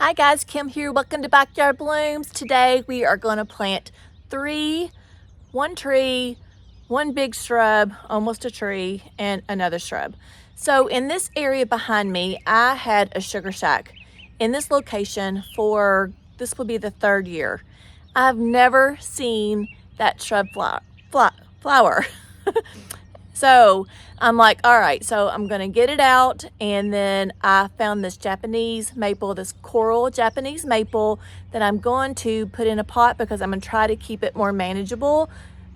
Hi guys, Kim here. Welcome to Backyard Blooms. Today we are going to plant one tree, one big shrub, almost a tree, and another shrub. So in this area behind me, I had a sugar shack in this location for, this will be the third year. I've never seen that shrub flower. So I'm like, all right, so I'm gonna get it out. And then I found this Japanese maple, this coral Japanese maple that I'm going to put in a pot because I'm gonna try to keep it more manageable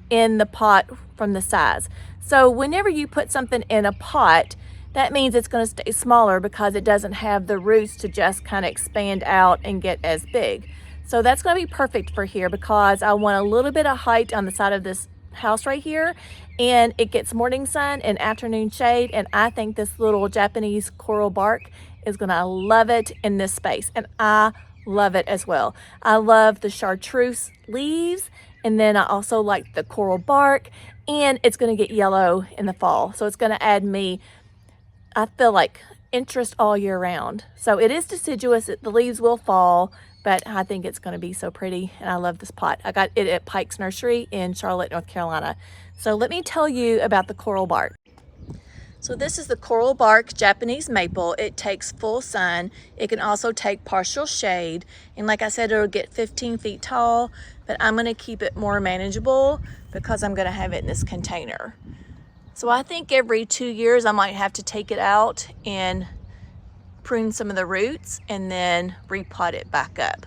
in the pot from the size. So whenever you put something in a pot, that means it's gonna stay smaller because it doesn't have the roots to just kind of expand out and get as big. So that's gonna be perfect for here because I want a little bit of height on the side of this house right here, and it gets morning sun and afternoon shade, and I think this little Japanese coral bark is gonna love it in this space, and I love it as well. I love the chartreuse leaves, and then I also like the coral bark, and it's gonna get yellow in the fall, so it's gonna add me, I feel like, interest all year round. So it is deciduous, the leaves will fall, but I think it's going to be so pretty, and I love this pot. I got it at Pike's Nursery in Charlotte, North Carolina. So let me tell you about the coral bark. So this is the coral bark Japanese maple. It takes full sun. It can also take partial shade, and like I said, it'll get 15 feet tall, but I'm going to keep it more manageable because I'm going to have it in this container. So I think every 2 years I might have to take it out and prune some of the roots and then repot it back up.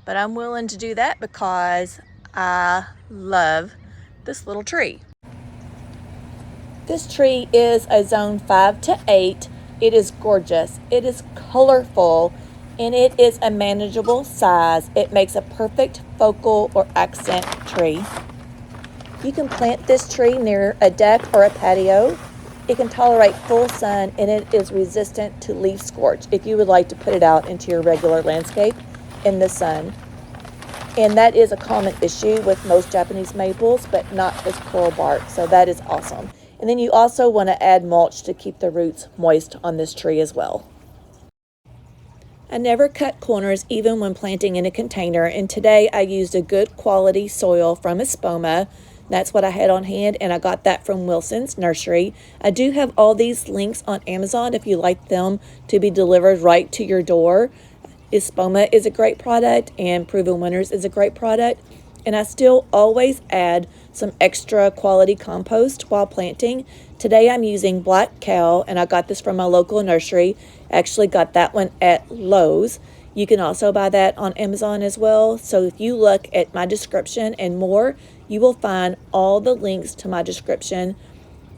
But I'm willing to do that because I love this little tree. This tree is a zone 5 to 8. It is gorgeous. It is colorful, and it is a manageable size. It makes a perfect focal or accent tree. You can plant this tree near a deck or a patio. It can tolerate full sun, and it is resistant to leaf scorch if you would like to put it out into your regular landscape in the sun. And that is a common issue with most Japanese maples, but not this coral bark, so that is awesome. And then you also want to add mulch to keep the roots moist on this tree as well. I never cut corners even when planting in a container, and today I used a good quality soil from Espoma. That's what I had on hand, and I got that from Wilson's Nursery. I do have all these links on Amazon if you like them to be delivered right to your door. Espoma is a great product, and Proven Winners is a great product. And I still always add some extra quality compost while planting. Today I'm using Black Cow, and I got this from my local nursery. Actually got that one at Lowe's. You can also buy that on Amazon as well. So if you look at my description and more, you will find all the links to my description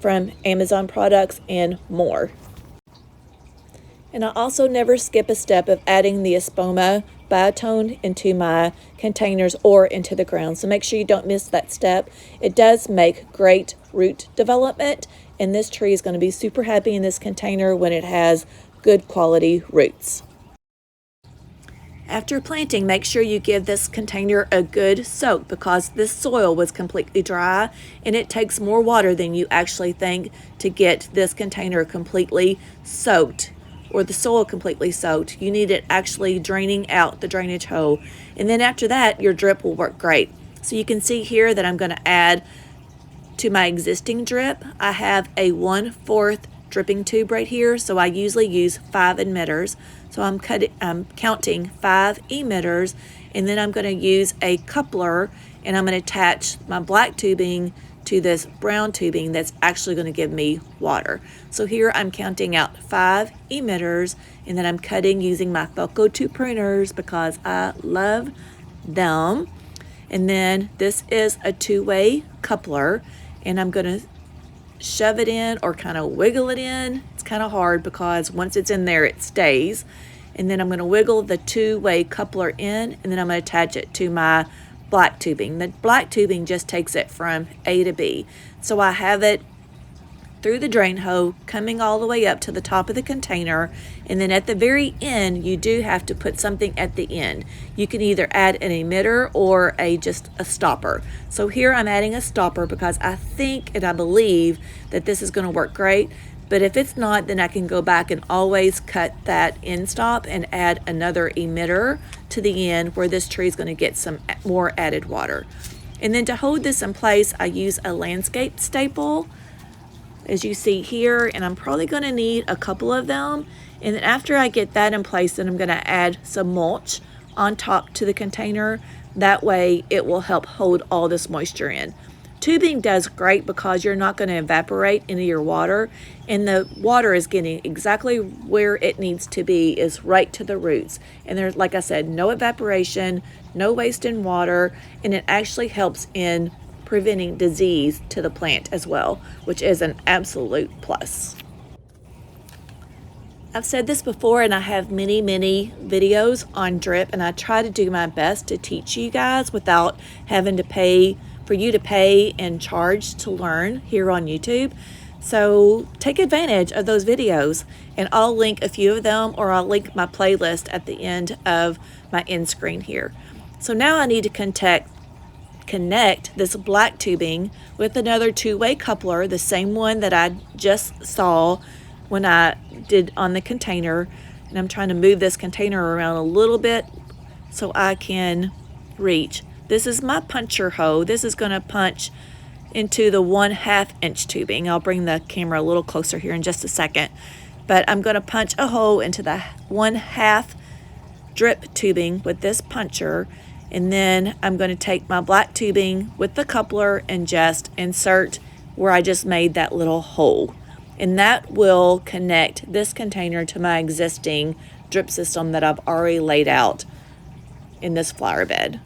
from Amazon products and more. And I also never skip a step of adding the Espoma biotone into my containers or into the ground. So make sure you don't miss that step. It does make great root development, and this tree is going to be super happy in this container when it has good quality roots. After planting, make sure you give this container a good soak because this soil was completely dry, and it takes more water than you actually think to get this container completely soaked, or the soil completely soaked. You need it actually draining out the drainage hole. And then after that, your drip will work great. So you can see here that I'm going to add to my existing drip. I have a 1/4 dripping tube right here, so I usually use 5 emitters. So I'm counting 5 emitters, and then I'm going to use a coupler, and I'm going to attach my black tubing to this brown tubing that's actually going to give me water. So here I'm counting out 5 emitters, and then I'm cutting using my Felco 2 pruners because I love them. And then this is a 2-way coupler, and I'm going to shove it in or kind of wiggle it in. It's kind of hard because once it's in there it stays. And then I'm going to wiggle the 2-way coupler in, and then I'm going to attach it to my black tubing. The black tubing just takes it from A to B. So I have it through the drain hole coming all the way up to the top of the container, and then at the very end you do have to put something at the end. You can either add an emitter or just a stopper. So here I'm adding a stopper because I think and I believe that this is going to work great. But if it's not, then I can go back and always cut that end stop and add another emitter to the end where this tree is going to get some more added water. And then to hold this in place, I use a landscape staple, as you see here, and I'm probably going to need a couple of them. And then after I get that in place, then I'm going to add some mulch on top to the container. That way it will help hold all this moisture in. Tubing does great because you're not going to evaporate any of your water, and the water is getting exactly where it needs to be, is right to the roots. And there's, like I said, no evaporation, no waste in water, and it actually helps in preventing disease to the plant as well, which is an absolute plus. I've said this before, and I have many videos on drip, and I try to do my best to teach you guys without having to pay for you to pay and charge to learn here on YouTube. So take advantage of those videos, and I'll link a few of them, or I'll link my playlist at the end of my end screen here. So now I need to connect this black tubing with another two-way coupler, the same one that I just saw when I did on the container. And I'm trying to move this container around a little bit so I can reach. This is my puncher hoe. This is going to punch into the 1/2 inch tubing. I'll bring the camera a little closer here in just a second. But I'm going to punch a hole into the 1/2 drip tubing with this puncher. And then I'm going to take my black tubing with the coupler and just insert where I just made that little hole. And that will connect this container to my existing drip system that I've already laid out in this flower bed.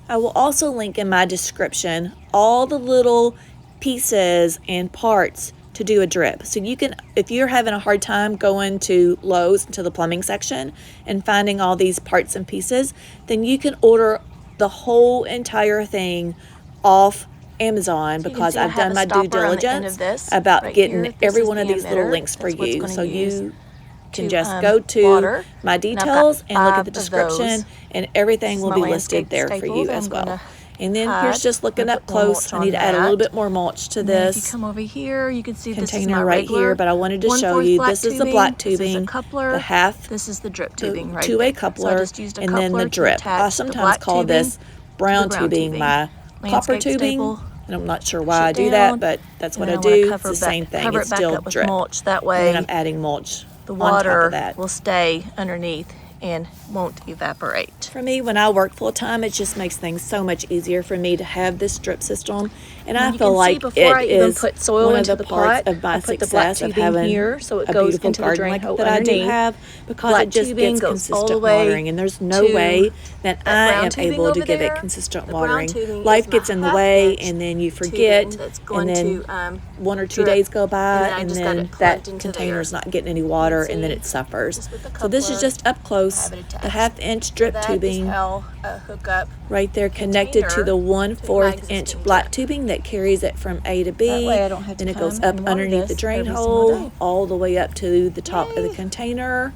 I will also link in my description all the little pieces and parts to do a drip. So you can, if you're having a hard time going to Lowe's, to the plumbing section, and finding all these parts and pieces, then you can order the whole entire thing off Amazon, because I've done my due diligence about getting every one of these little links for you. So you can just go to my details and look at the description, and everything will be listed there for you as well. And then here's just looking up close. I need to add a little bit more mulch to this. If you come over here, you can see container right here, but I wanted to show you this is the black tubing, the half, this is the drip tubing, right? Two-way coupler, and then the drip. I sometimes call this brown tubing my copper tubing, and I'm not sure why I do that, but that's what I do. It's the same thing. It's still drip. That way, and then I'm adding mulch. The water will stay underneath and won't evaporate. For me, when I work full time, it just makes things so much easier for me to have this drip system, and I feel like it is one of the parts of my success of having here, so it goes into the drain hole that I do have, because it just gets consistent watering, and there's no way that I am able to give it consistent watering. Life gets in the way, and then you forget, and then 1 or 2 days go by, and then that container is not getting any water, and then it suffers. So this is just up close. The 1/2 inch drip tubing right there, connected to the 1/4 inch black tubing that carries it from A to B. Then it goes up underneath the drain hole all the way up to the top of the container,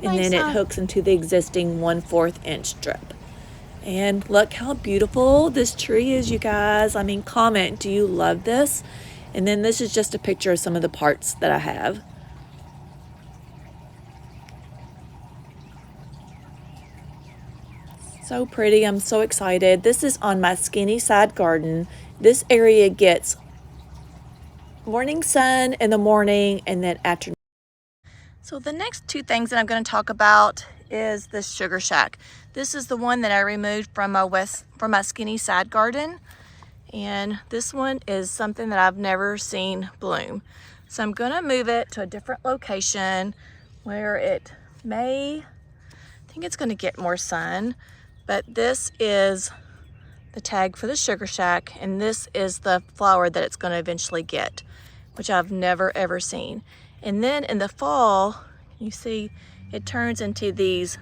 and then it hooks into the existing 1/4 inch drip. And look how beautiful this tree is, you guys. I mean, comment, do you love this? And then this is just a picture of some of the parts that I have. So pretty. I'm so excited. This is on my skinny side garden. This area gets morning sun in the morning and then afternoon. So the next two things that I'm going to talk about is this Sugar Shack. This is the one that I removed from my skinny side garden, and this one is something that I've never seen bloom. So I'm going to move it to a different location where it may, I think it's going to get more sun. But this is the tag for the Sugar Shack, and this is the flower that it's going to eventually get, which I've never ever seen. And then in the fall, you see it turns into these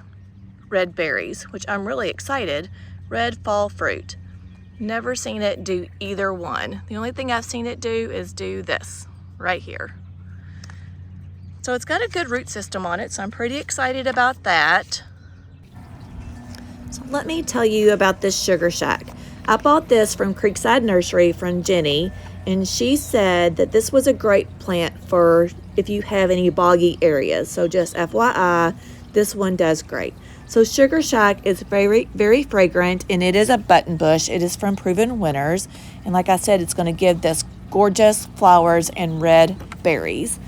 red berries, which I'm really excited. Red fall fruit. Never seen it do either one. The only thing I've seen it do is do this right here. So it's got a good root system on it, so I'm pretty excited about that. So let me tell you about this Sugar Shack. I bought this from Creekside Nursery from Janie, and she said that this was a great plant for if you have any boggy areas. So just FYI, this one does great. So Sugar Shack is very, very fragrant, and it is a button bush. It is from Proven Winners, and like I said, it's going to give this gorgeous flowers and red berries.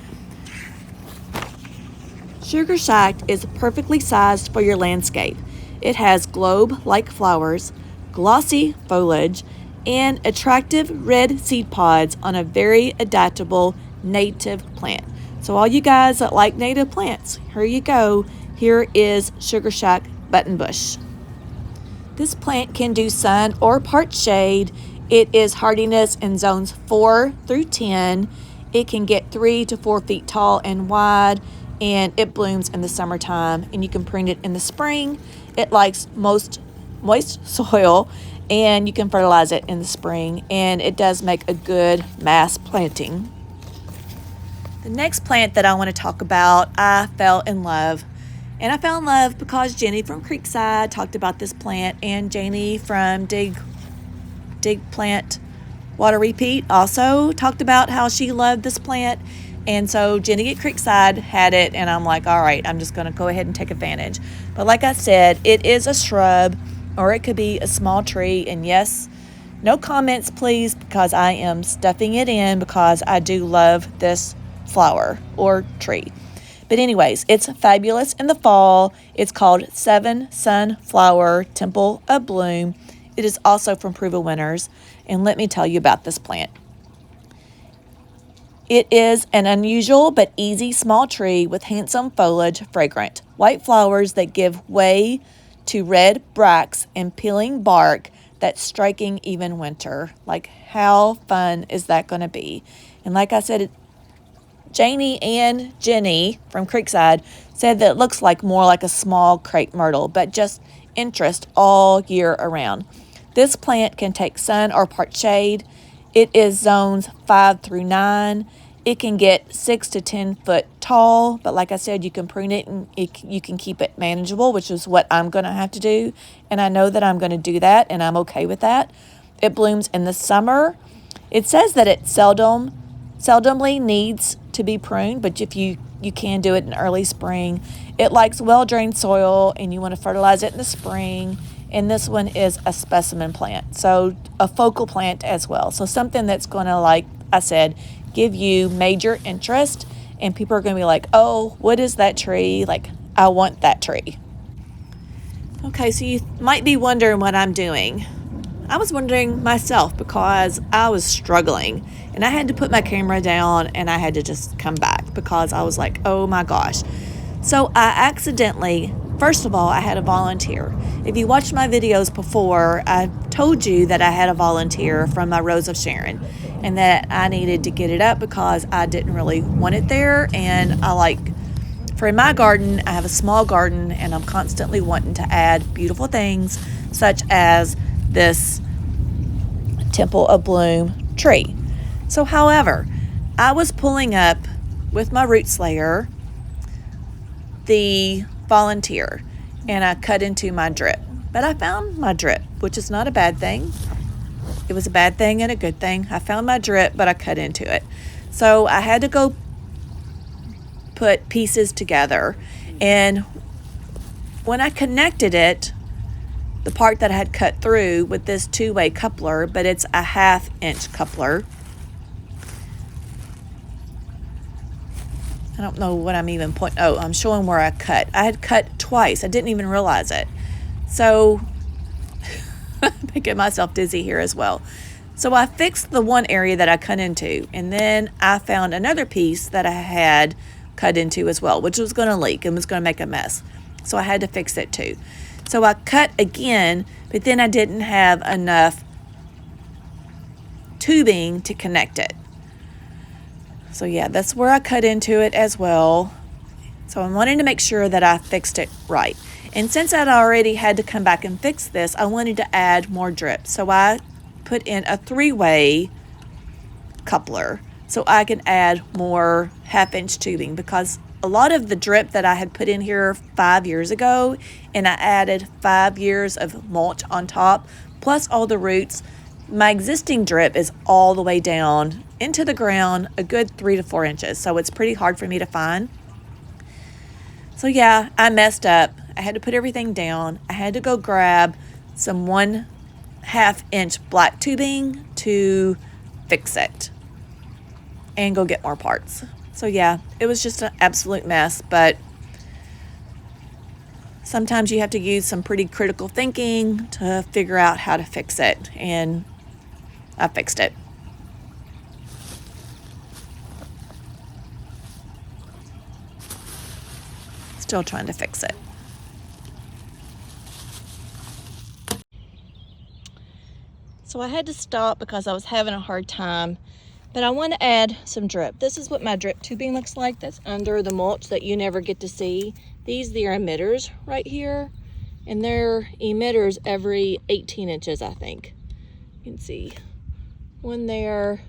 Sugar Shack is perfectly sized for your landscape. It has globe-like flowers, glossy foliage, and attractive red seed pods on a very adaptable native plant. So all you guys that like native plants, here you go. Here is Sugar Shack Buttonbush. This plant can do sun or part shade. It is hardiness in zones 4 through 10. It can get 3 to 4 feet tall and wide, and it blooms in the summertime, and you can prune it in the spring. It likes most moist soil, and you can fertilize it in the spring, and it does make a good mass planting. The next plant that I want to talk about, I fell in love. And I fell in love because Jenny from Creekside talked about this plant, and Janie from Dig Plant Water Repeat also talked about how she loved this plant. And so Jenny at Creekside had it, and I'm like, all right, I'm just going to go ahead and take advantage. But like I said, it is a shrub, or it could be a small tree. And yes, no comments, please, because I am stuffing it in because I do love this flower or tree. But anyways, it's fabulous in the fall. It's called 7 Sunflower Temple of Bloom. It is also from Proven Winners. And let me tell you about this plant. It is an unusual but easy small tree with handsome foliage, fragrant white flowers that give way to red bracts and peeling bark that's striking even winter. Like, how fun is that going to be? And like I said, Janie and Jenny from Creekside said that it looks like more like a small crepe myrtle, but just interest all year around. This plant can take sun or part shade. It is zones 5 through 9. It can get 6 to 10 foot tall, but like I said, you can prune it and you can keep it manageable, which is what I'm going to have to do. And I know that I'm going to do that, and I'm okay with that. It blooms in the summer. It says that it seldomly needs to be pruned, but if you can do it in early spring. It likes well-drained soil, and you want to fertilize it in the spring. And this one is a specimen plant, so a focal plant as well. So something that's going to, like I said, give you major interest, and people are going to be like, oh, what is that tree? Like, I want that tree. Okay, so you might be wondering what I'm doing. I was wondering myself because I was struggling, and I had to put my camera down, and I had to just come back because I was like, oh my gosh. So I accidentally, first of all, I had a volunteer. If you watched my videos before, I told you that I had a volunteer from my Rose of Sharon, and that I needed to get it up because I didn't really want it there. And for my garden, I have a small garden, and I'm constantly wanting to add beautiful things such as this Temple of Bloom tree. So however, I was pulling up with my root slayer the volunteer, and I cut into my drip. But I found my drip, which is not a bad thing. It was a bad thing and a good thing. I found my drip, but I cut into it. So I had to go put pieces together. And when I connected it, the part that I had cut through with this 2-way coupler, but it's a 1/2 inch coupler. I don't know what I'm even pointing. Oh, I'm showing where I cut. I had cut twice. I didn't even realize it. So I'm making myself dizzy here as well. So I fixed the one area that I cut into, and then I found another piece that I had cut into as well, which was going to leak and was going to make a mess. So I had to fix it too. So I cut again, but then I didn't have enough tubing to connect it. So yeah, that's where I cut into it as well. So I'm wanting to make sure that I fixed it right. And since I'd already had to come back and fix this, I wanted to add more drip. So I put in a 3-way coupler so I can add more 1/2 inch tubing, because a lot of the drip that I had put in here 5 years ago, and I added 5 years of mulch on top, plus all the roots, My existing drip is all the way down into the ground, a good 3 to 4 inches. So it's pretty hard for me to find. So yeah, I messed up. I had to put everything down. I had to go grab some 1/2 inch black tubing to fix it and go get more parts. So yeah, it was just an absolute mess, but sometimes you have to use some pretty critical thinking to figure out how to fix it, and I fixed it. Still trying to fix it. So I had to stop because I was having a hard time, but I want to add some drip. This is what my drip tubing looks like. That's under the mulch that you never get to see. These are emitters right here, and they're emitters every 18 inches, I think. You can see one there,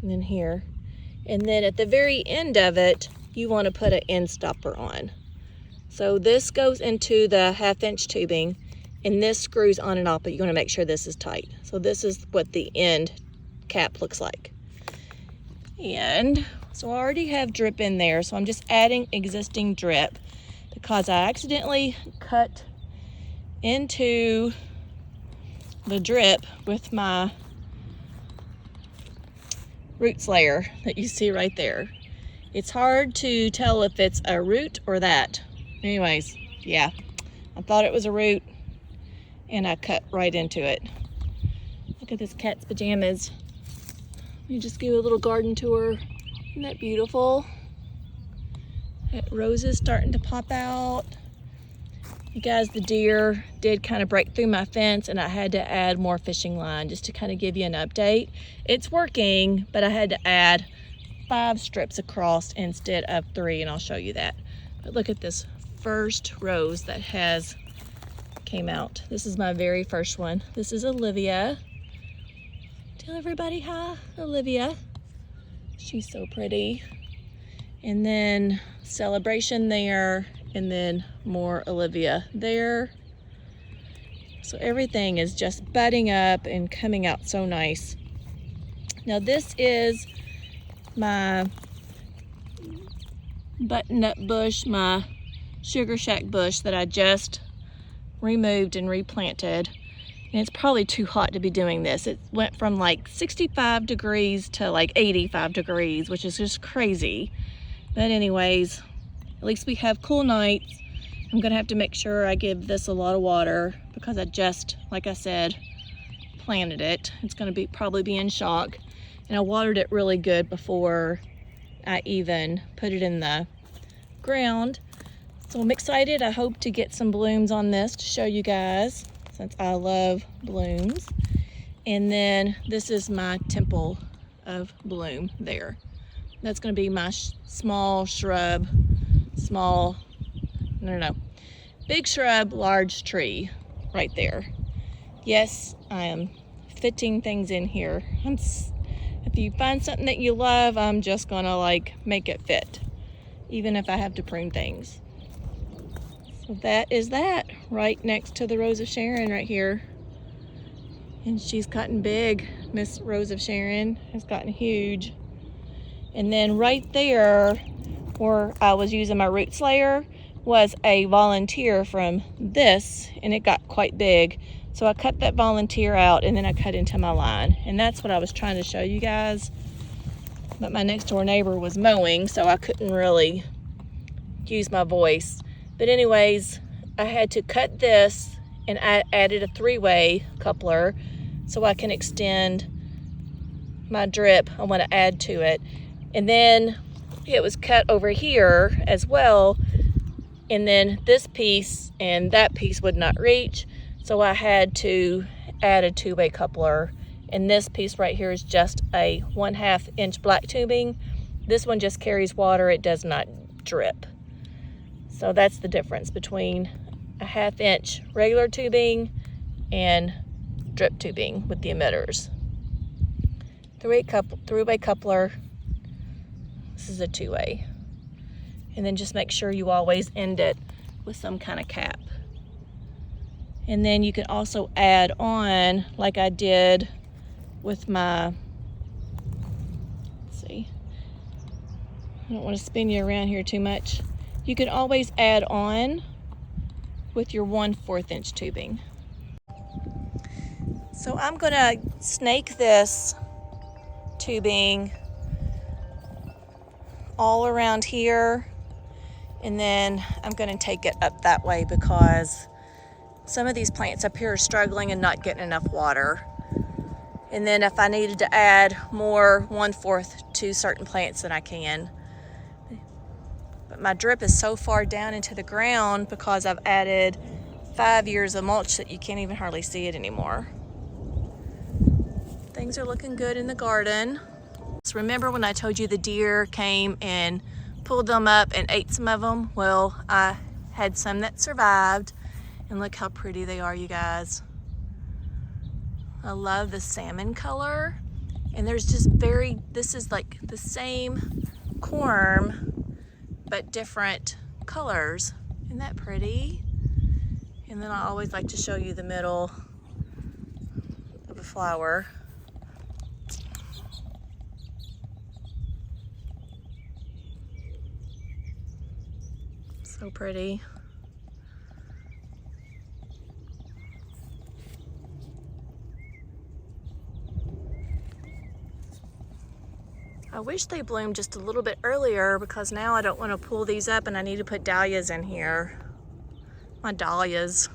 and then here. And then at the very end of it, you want to put an end stopper on. So this goes into the 1/2 inch tubing, and this screws on and off, but you want to make sure this is tight. So this is what the end cap looks like. And so I already have drip in there, so I'm just adding existing drip because I accidentally cut into the drip with my root slayer that you see right there. It's hard to tell if it's a root or that. Anyways, yeah, I thought it was a root, and I cut right into it. Look at this cat's pajamas. Let me just give you a little garden tour. Isn't that beautiful? That rose is starting to pop out. You guys, the deer did kind of break through my fence, and I had to add more fishing line just to kind of give you an update. It's working, but I had to add 5 strips across instead of 3, and I'll show you that. But look at this first rose that has came out. This is my very first one. This is Olivia. Tell everybody hi, Olivia. She's so pretty. And then Celebration there, and then more Olivia there. So everything is just budding up and coming out so nice. Now this is my butternut bush, my Sugar Shack bush that I just removed and replanted. And it's probably too hot to be doing this. It went from like 65 degrees to like 85 degrees, which is just crazy. But anyways, at least we have cool nights. I'm gonna have to make sure I give this a lot of water because I just, like I said, planted it. It's gonna probably be in shock. And I watered it really good before I even put it in the ground. So I'm excited. I hope to get some blooms on this to show you guys, since I love blooms. And then this is my temple of bloom there. That's gonna be my small shrub, big shrub, large tree right there. Yes, I am fitting things in here. If you find something that you love, I'm just gonna like make it fit, even if I have to prune things. So that is that, right next to the Rose of Sharon right here. And she's gotten big. Miss Rose of Sharon has gotten huge. And then right there where I was using my root slayer was a volunteer from this, and it got quite big. So I cut that volunteer out, and then I cut into my line. And that's what I was trying to show you guys. But my next door neighbor was mowing, so I couldn't really use my voice. But anyways, I had to cut this, and I added a 3-way coupler so I can extend my drip I want to add to it. And then it was cut over here as well, and then this piece and that piece would not reach, so I had to add a 2-way coupler. And this piece right here is just a 1/2 inch black tubing. This one just carries water, it does not drip. So that's the difference between a 1/2 inch regular tubing and drip tubing with the emitters. 3-way coupler. This is a 2-way. And then just make sure you always end it with some kind of cap. And then you can also add on, like I did with my, let's see, I don't want to spin you around here too much. You can always add on with your 1/4 inch tubing. So I'm gonna snake this tubing all around here, and then I'm gonna take it up that way because some of these plants up here are struggling and not getting enough water. And then if I needed to add more 1/4 to certain plants, then I can. But my drip is so far down into the ground because I've added 5 years of mulch that you can't even hardly see it anymore. Things are looking good in the garden. So remember when I told you the deer came and pulled them up and ate some of them? Well, I had some that survived, and look how pretty they are, you guys. I love the salmon color, and there's just this is like the same corm, but different colors. Isn't that pretty? And then I always like to show you the middle of a flower. So pretty. I wish they bloomed just a little bit earlier because now I don't want to pull these up and I need to put dahlias in here. My dahlias.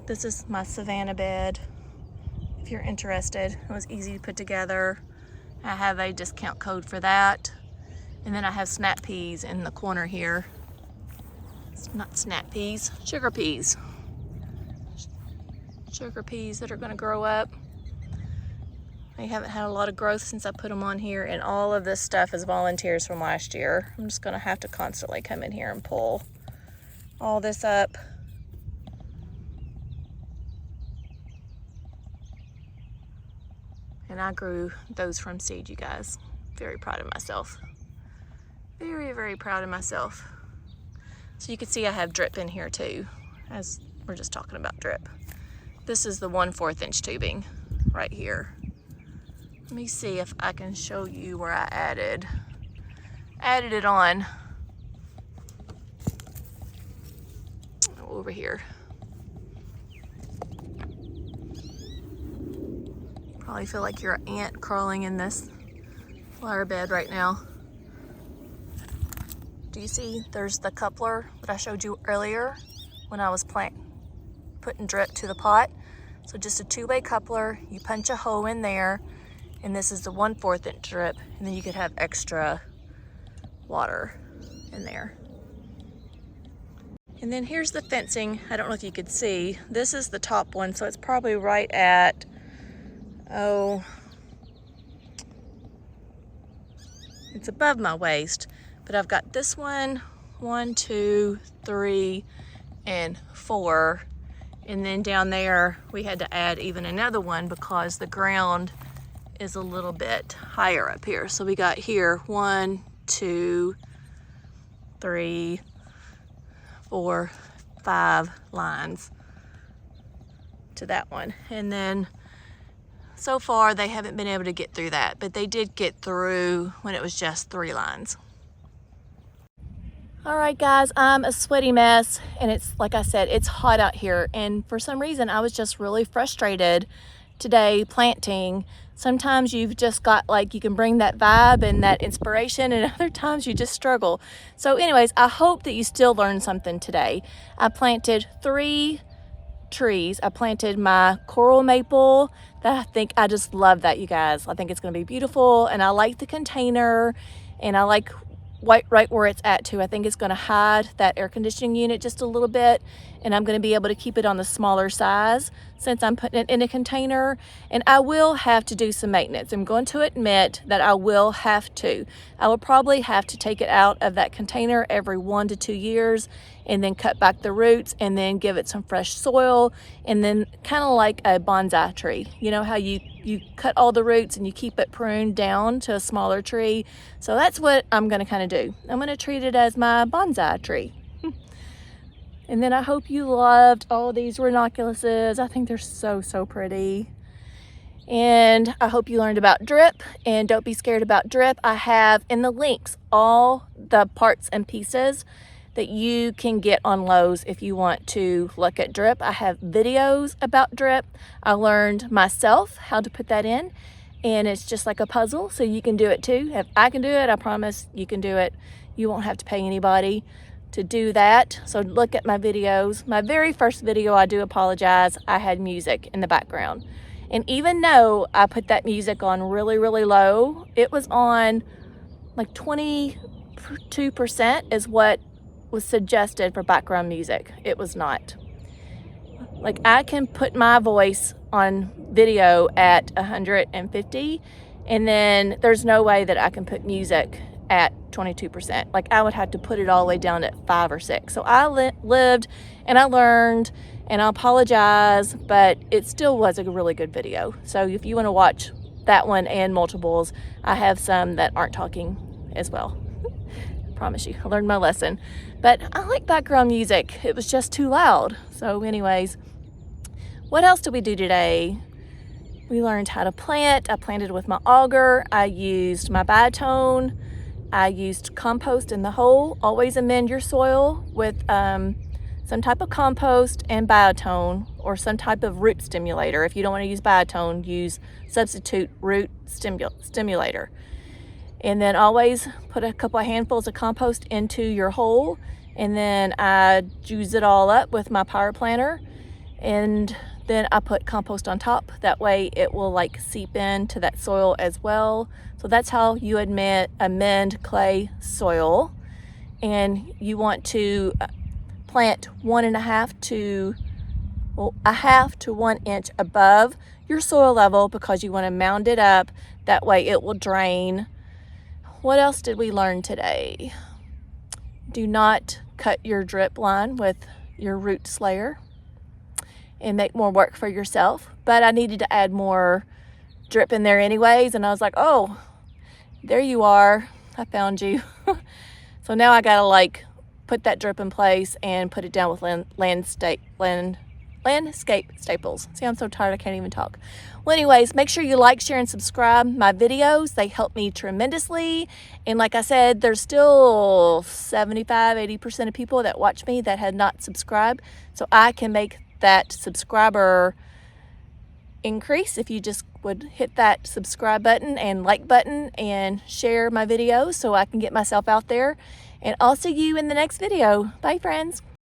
This is my savanna bed. If you're interested, it was easy to put together. I have a discount code for that. And then I have snap peas in the corner here. It's not snap peas, sugar peas. Sugar peas that are gonna grow up. They haven't had a lot of growth since I put them on here, and all of this stuff is volunteers from last year. I'm just gonna have to constantly come in here and pull all this up. And I grew those from seed, you guys. Very proud of myself. Very, very proud of myself. So you can see I have drip in here too, as we're just talking about drip. This is the 1/4 inch tubing right here. Let me see if I can show you where I added it on. Over here. Probably feel like you're an ant crawling in this flower bed right now. Do you see there's the coupler that I showed you earlier when I was putting drip to the pot? So just a 2-way coupler, you punch a hole in there, and this is the 1/4 inch drip, and then you could have extra water in there. And then here's the fencing. I don't know if you could see. This is the top one, so it's probably right at, it's above my waist. But I've got this one, 1, 2, 3, and 4. And then down there, we had to add even another one because the ground is a little bit higher up here. So we got here 1, 2, 3, 4, 5 lines to that one. And then so far they haven't been able to get through that, but they did get through when it was just 3 lines. All right, guys, I'm a sweaty mess, and it's, like I said, it's hot out here, and for some reason I was just really frustrated today planting. Sometimes you've just got, like, you can bring that vibe and that inspiration, and other times you just struggle. So anyways, I hope that you still learned something today. I planted 3 trees. I planted my coral maple that I just love that, you guys. I think it's going to be beautiful, and I like the container, and I like right where it's at too. I think it's going to hide that air conditioning unit just a little bit, and I'm going to be able to keep it on the smaller size since I'm putting it in a container. And I will have to do some maintenance. I'm going to admit that I will have to. I will probably have to take it out of that container every 1 to 2 years, and then cut back the roots, and then give it some fresh soil, and then kind of like a bonsai tree. You know how you cut all the roots and you keep it pruned down to a smaller tree? So that's what I'm going to kind of do. I'm going to treat it as my bonsai tree. And then I hope you loved all these ranunculuses. I think they're so, so pretty. And I hope you learned about drip, and don't be scared about drip. I have in the links all the parts and pieces that you can get on Lowe's if you want to look at drip. I have videos about drip. I learned myself how to put that in, and it's just like a puzzle, so you can do it too. If I can do it, I promise you can do it. You won't have to pay anybody to do that. So look at my videos. My very first video, I do apologize, I had music in the background. And even though I put that music on really, really low, it was on like 22% is what was suggested for background music. It was not. Like, I can put my voice on video at 150, and then there's no way that I can put music at 22%. Like, I would have to put it all the way down at 5 or 6. So I lived and I learned, and I apologize, but it still was a really good video. So if you want to watch that one and multiples, I have some that aren't talking as well. I promise you, I learned my lesson. But I like background music. It was just too loud. So anyways, what else did we do today? We learned how to plant. I planted with my auger. I used my biotone. I used compost in the hole. Always amend your soil with some type of compost and biotone, or some type of root stimulator. If you don't want to use biotone, use substitute root stimulator. And then always put a couple of handfuls of compost into your hole, and then I juice it all up with my power planter, and then I put compost on top. That way it will like seep into that soil as well. So that's how you amend clay soil. And you want to plant 1.5 to a half to 1 inch above your soil level, because you want to mound it up. That way it will drain. What else did we learn today? Do not cut your drip line with your root slayer and make more work for yourself. But I needed to add more drip in there anyways, and I was like, oh, there you are, I found you. So now I gotta like put that drip in place and put it down with landscape staples. See, I'm so tired I can't even talk. Well, anyways, make sure you like, share, and subscribe my videos. They help me tremendously. And like I said, there's still 75-80% of people that watch me that had not subscribed. So I can make that subscriber increase if you just would hit that subscribe button and like button and share my videos, so I can get myself out there. And I'll see you in the next video. Bye, friends.